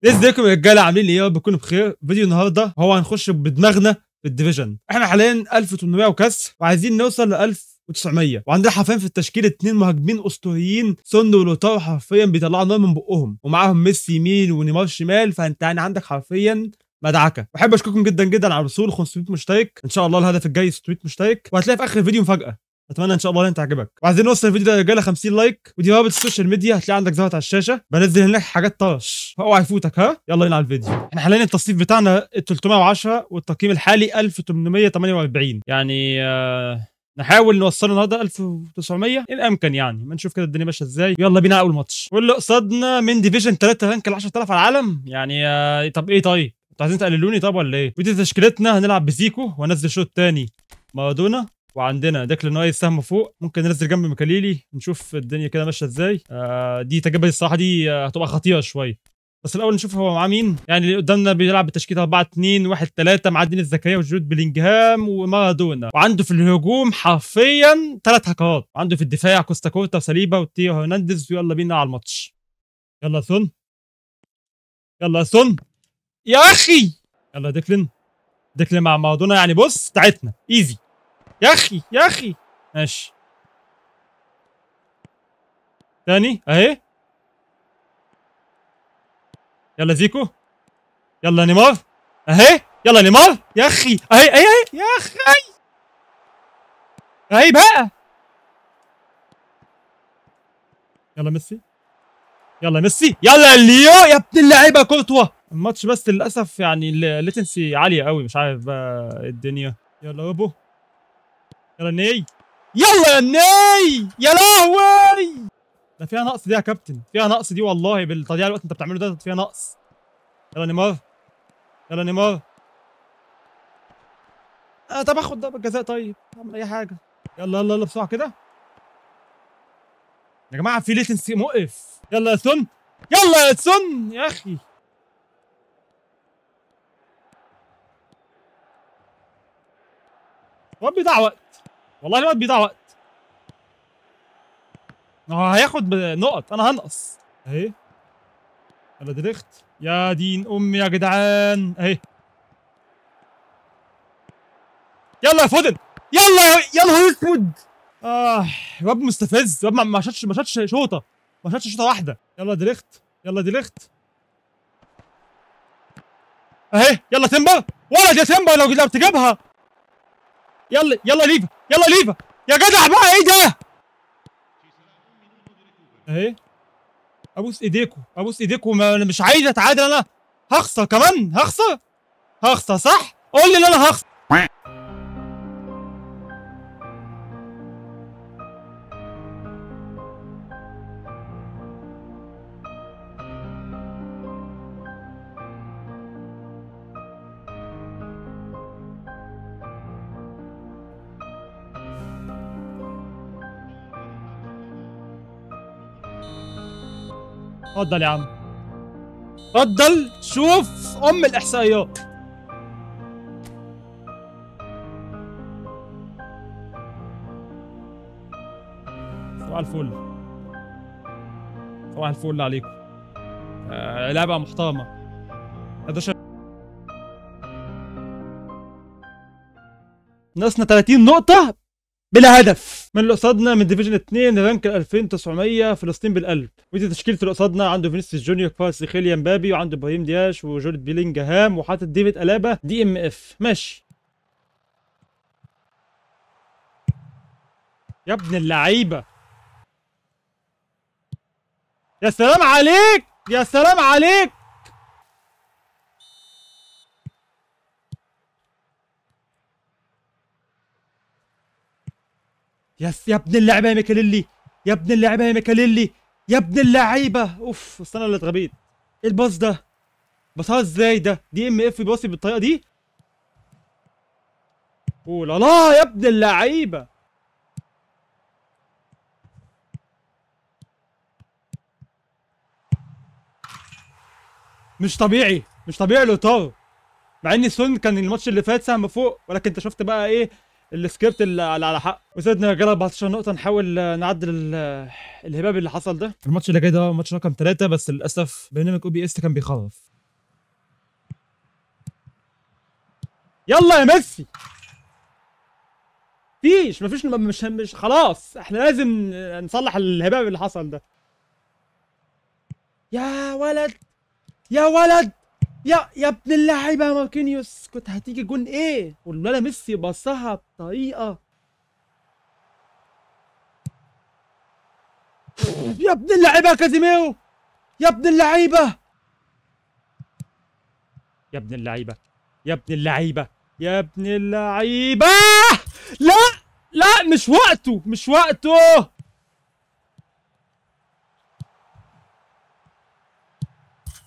ازيكم يا رجاله، عاملين ايه؟ يا رب تكونوا بخير. فيديو النهارده هو هنخش بدماغنا في الديفيجن. احنا حاليا 1800 وكسر وعايزين نوصل ل 1900، وعندنا حرفيا في التشكيل 2 مهاجمين اسطوريين، سون ولوتارو حرفيا بيطلعوا نار من بقهم، ومعاهم ميسي يمين ونيمار شمال. فانت يعني عندك حرفيا مدعكه. بحب اشكركم جدا جدا على وصول 500 مشترك. ان شاء الله الهدف الجاي 600 مشترك، وهتلاقي في اخر الفيديو مفاجاه. اتمنى ان شاء الله ان تعجبك، وعايزين نوصل الفيديو ده يا رجاله 50 لايك. ودي رابط السوشيال ميديا هتلاقي عندك ظهرت على الشاشه، بنزل هناك حاجات طرش اوعى يفوتك. ها يلا بينا على الفيديو. احنا حاليا التصنيف بتاعنا 310 والتقييم الحالي 1848. يعني نحاول نوصل النهارده 1900 ان امكن، يعني ما نشوف كده الدنيا ماشيه ازاي. يلا بينا اول ماتش، واللي قصادنا من ديفيجن 3 رانك ال 10000 على العالم. يعني طب ايه؟ طيب انتوا عايزين تقللوني طب ولا ايه؟ فيديو تشكيلتنا هنلعب بزيكو وهنزل شوط تاني مارادونا، وعندنا ديكلان رايس سهم فوق، ممكن ننزل جنب ميكاليلي نشوف الدنيا كده ماشيه ازاي. دي تجربه الصراحه، دي هتبقى خطيره شويه. بس الاول نشوف هو معاه مين. يعني اللي قدامنا بيلعب بتشكيله 4-2-1-3 مع دين الزكريا وجود بلينجهام ومارادونا، وعنده في الهجوم حرفيا 3 هكرات، وعنده في الدفاع كوستا كورتا وساليبا وتيو هرنانديز. ويلا بينا على الماتش. يلا سون، يلا سون يا اخي، يلا ديكلان مع مارادونا. يعني بص بتاعتنا ايزي يا اخي يا اخي. ماشي تاني اهي. يلا زيكو، يلا نيمار اهي، يلا نيمار يا اخي اهي اهي اهي يا اخي اهي بقى. يلا ميسي، يلا ميسي، يلا ليو يا ابن اللعيبه كورتوا. الماتش بس للاسف يعني الليتنسي عاليه قوي، مش عارف بقى الدنيا. يلا روبو، يلا ني، يلا يا ني يا لهوي. ده فيها نقص دي يا كابتن، فيها نقص دي والله، بالتضييع الوقت انت بتعمله ده فيها نقص. يلا نيمار، يلا نيمار. طب اخد ضربة جزاء، طيب اعمل اي حاجة. يلا يلا يلا بسرعة كده يا جماعة، في ليتنسي مقف. يلا يا سون، يلا يا سون يا اخي. الواد بيضيع وقت، والله الواد بيضيع وقت. هياخد نقط، انا هنقص اهي. يلا ديليخت، يا دين امي يا جدعان اهي. يلا يا فودن، يلا يا نهار اسود. واد مستفز، واد ما شاتش شوطه، ما شاتش شوطه واحده. يلا ديليخت، يلا ديليخت اهي. يلا تيمبر، ولد يا تيمبر لو تجيبها. يلا يلا ليفا، يلا ليفا يا جدع بقى، ايه ده اهي. ابوس ايديكم، ابوس ايديكم، انا مش عايز اتعادل، انا هخسر كمان، هخسر صح؟ قول لي ان انا هخسر. اتفضل يا عم، اتفضل شوف ام الاحصائيات. صباح الفل، صباح الفل عليكم. لعبة محترمة. 11 ناقصنا 30 نقطة بلا هدف من اللي قصادنا من ديفيجن 2 رانك 2900 فلسطين بالقلب. ودي تشكيلة اللي قصادنا، عنده فينيسيوس جونيور، كفاراتسخيليا، مبابي، وعنده ابراهيم دياش وجورد بيلينجهام، وحاطط ديفيد ألابا دي ام اف. ماشي يا ابن اللعيبة، يا سلام عليك يا سلام عليك. يا ابن اللعيبه يا ميكاليلي، يا ابن اللعيبه يا ميكاليلي، يا ابن اللعيبه. اوف بس انا اللي اتغبيت. ايه الباص ده؟ باصها ازاي ده؟ دي ام اف بيباصي بالطريقه دي؟ اوه لا لا يا ابن اللعيبه. مش طبيعي، مش طبيعي لوتارو. مع ان سون كان الماتش اللي فات سهم فوق، ولكن انت شفت بقى ايه السكريبت اللي على حق. وزدنا يا رجاله 14 نقطه، نحاول نعدل الهباب اللي حصل ده. الماتش اللي جاي ده ماتش رقم 3، بس للاسف برنامج او بي اس كان بيخرف. يلا يا ميسي. مفيش مش خلاص، احنا لازم نصلح الهباب اللي حصل ده. يا ولد يا ولد يا ابن اللعيبه يا ماركينيوس، كنت هتيجي جون ايه والولا ميسي بصها بطريقه. يا ابن اللعيبه يا كازيميرو، يا ابن اللعيبه، يا ابن اللعيبه، يا ابن اللعيبه، يا ابن اللعيبه. لا لا، مش وقته مش وقته.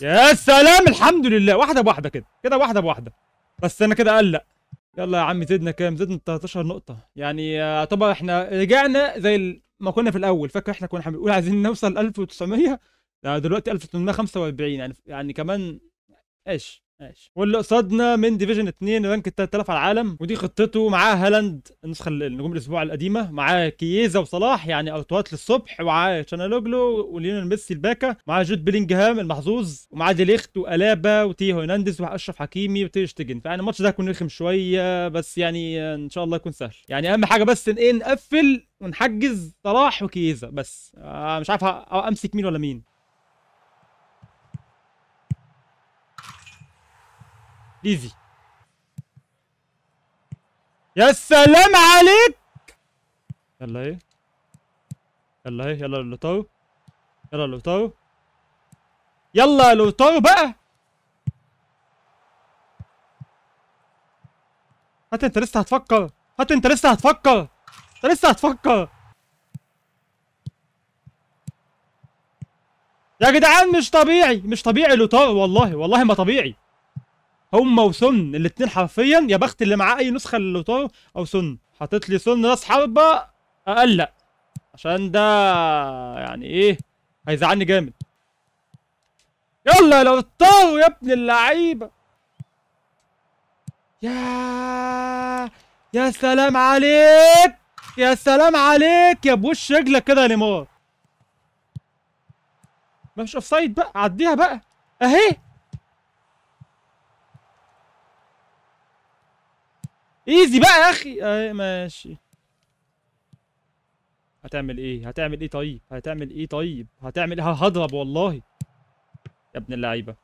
يا سلام، الحمد لله، واحده بواحده كده كده، واحده بواحده. بس انا كده اقلق. يلا يا عم، زدنا كام؟ زدنا 13 نقطة، يعني طبعا احنا رجعنا زي ما كنا في الأول. فاكر احنا كنا بنقول عايزين نوصل 1900، لا دلوقتي 1845، يعني كمان. ايش واللي قصادنا من ديفيجن 2 رانك 3000 على العالم، ودي خطته. معاه هالاند النسخه النجوم الاسبوع القديمه، معاه كييزا وصلاح يعني اوتوات للصبح، ومعاه تشانالوجلو وليونيل ميسي الباكا، معاه جود بيلينجهام المحظوظ، ومعاه ديليخت والابا وتيو هرنانديز واشرف حكيمي وتير شتيجن. فيعني الماتش ده هيكون رخم شويه، بس يعني ان شاء الله يكون سهل. يعني اهم حاجه بس ايه، نقفل ونحجز صلاح وكييزا بس. مش عارف امسك مين ولا مين. ايزي. يا سلام عليك. يلا ايه، يلا ايه، يلا لوتارو، يلا لوتارو، يلا لوتارو بقى. هات انت لسه هتفكر، هات انت لسه هتفكر، انت لسه هتفكر. يا جدعان مش طبيعي، مش طبيعي لوتارو، والله والله ما طبيعي. هما وسن الاتنين حرفيا، يا بخت اللي معاه اي نسخه للوتارو او سن. حاطط لي سن راس حربه، اقلق عشان ده يعني ايه، هيزعلني جامد. يلا يا لوتارو يا ابن اللعيبه. يا سلام عليك، يا سلام عليك، يا بوش رجلك كده يا نيمار. مش اوف سايد بقى، عديها بقى اهي. ايزي بقى يا اخي اهي، ماشي. هتعمل ايه، هتعمل ايه طيب، هتعمل ايه طيب، هتعمل ايه، هضرب والله يا ابن اللعيبه.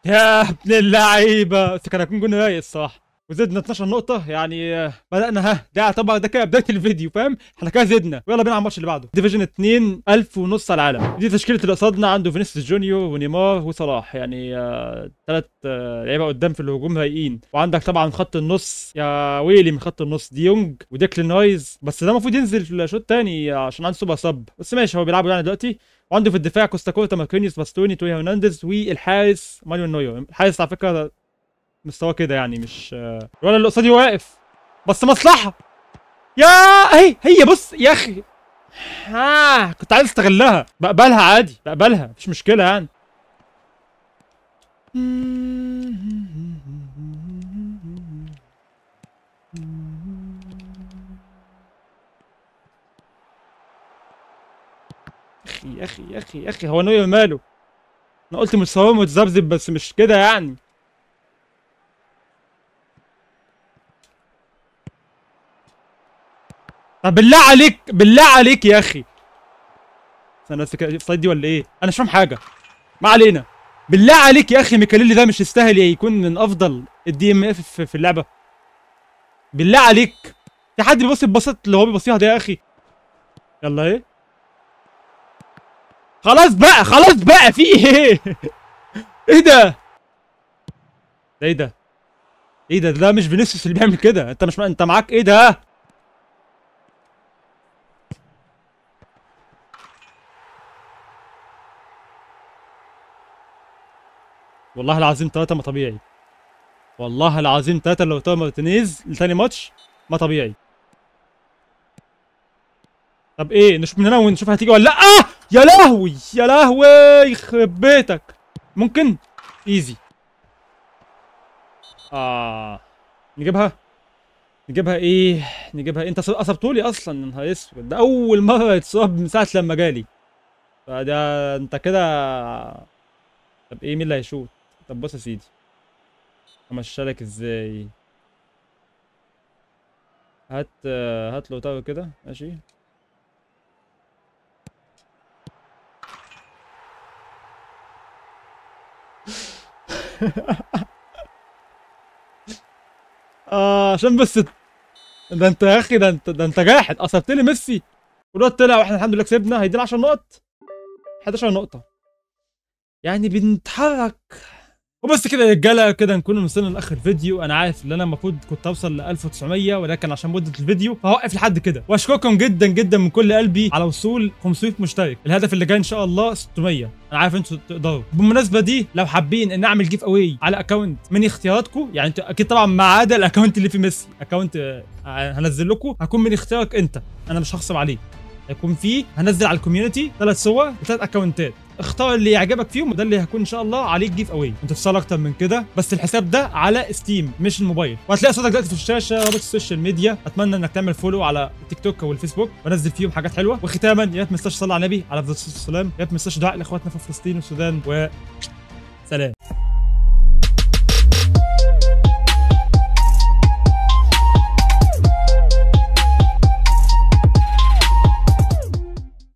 يا ابن اللعيبه، بس كان هيكون جون رايق الصراحه. وزدنا 12 نقطة، يعني بدأنا ده يعتبر ده كده بداية الفيديو، فاهم؟ احنا كده زدنا، ويلا بينا على الماتش اللي بعده. ديفيجن 2 1000 ونص على العالم. دي تشكيلة اللي قصادنا، عنده فينيسيوس جونيور ونيمار وصلاح، يعني ثلاث لعيبة قدام في الهجوم رايقين. وعندك طبعا خط النص، يا ويلي من خط النص ديونج وديكلين رايز، بس ده المفروض ينزل في الشوط الثاني عشان عنده سوبر صب، بس ماشي هو بيلعبوا يعني دلوقتي. وعنده في الدفاع كوستا كورتا، ماركينيوس، باستوني، توي هرنانديز، والحارس مانويل نوير. الحارس على فكرة مستوى كده يعني، مش ولا اللي قصادي واقف، بس مصلحة. يا هي بص يا اخي، كنت عايز استغلها. بقبلها عادي، بقبلها مفيش مشكلة يعني. يا اخي يا اخي يا اخي، هو نوير ماله؟ انا قلت مستواه متذبذب بس مش كده يعني. طب بالله عليك، بالله عليك يا اخي. استنى بس كده، السلايد دي ولا ايه؟ انا مش فاهم حاجه، ما علينا. بالله عليك يا اخي، ميكاليلي ده مش يستاهل يكون من افضل الدي ام اف في اللعبه؟ بالله عليك، في حد بيبص البساط اللي هو بيبصيها ده يا اخي؟ يلا ايه، خلاص بقى خلاص بقى، في ايه؟ ايه ده؟ ده ايه ده؟ ايه ده مش فينيسيوس اللي بيعمل كده، انت مش انت معاك ايه ده؟ والله العظيم ثلاثة ما طبيعي، والله العظيم ثلاثة لو تو مارتينيز لتاني ماتش ما طبيعي. طب ايه، نشوف من هنا ونشوف هتيجي ولا لا. يا لهوي يا لهوي، يخرب بيتك. ممكن ايزي. نجيبها، نجيبها ايه، نجيبها إيه؟ انت اصبتولي اصلا، يا نهار اسود، ده اول مره يتصاب من ساعه لما جالي. فده انت كده. طب ايه، مين اللي هيشوط؟ طب بص يا سيدي، همشيلك ازاي؟ هات له طاوله كده، ماشي. عشان بس. ده انت يا اخي، ده انت جاحد، قصرت لي ميسي والواد طلع، واحنا الحمد لله كسبنا، هيدينا 10 نقط، 11 نقطة، يعني بنتحرك. وبس كده يا رجاله، كده نكون وصلنا لاخر فيديو. انا عارف ان انا المفروض كنت اوصل ل 1900، ولكن عشان مده الفيديو فهوقف لحد كده. واشكركم جدا جدا من كل قلبي على وصول 500 مشترك. الهدف اللي جاي ان شاء الله 600. انا عارف انتوا تقدروا. بالمناسبه دي، لو حابين ان اعمل جيف اواي على اكونت من اختياراتكم، يعني انتوا اكيد طبعا ما عدا الاكونت اللي فيه ميسي، اكونت هنزل لكم هكون من اختيارك انت، انا مش هغصب عليك. هيكون فيه، هنزل على الكوميونتي 3 صور ل3 اكونتات، اختار اللي يعجبك فيهم، وده اللي هيكون ان شاء الله عليك جيف اواي. انت توصل اكتر من كده، بس الحساب ده على ستيم مش الموبايل. وهتلاقي صوتك دلوقتي في الشاشه، رابط السوشيال ميديا. اتمنى انك تعمل فولو على التيك توك والفيسبوك، بنزل فيهم حاجات حلوه. وختاما، يا ريت ما تنساش تصلي على النبي على افضل الصلاه والسلام، يا ريت ما تنساش دعاء لاخواتنا في فلسطين والسودان، وسلام.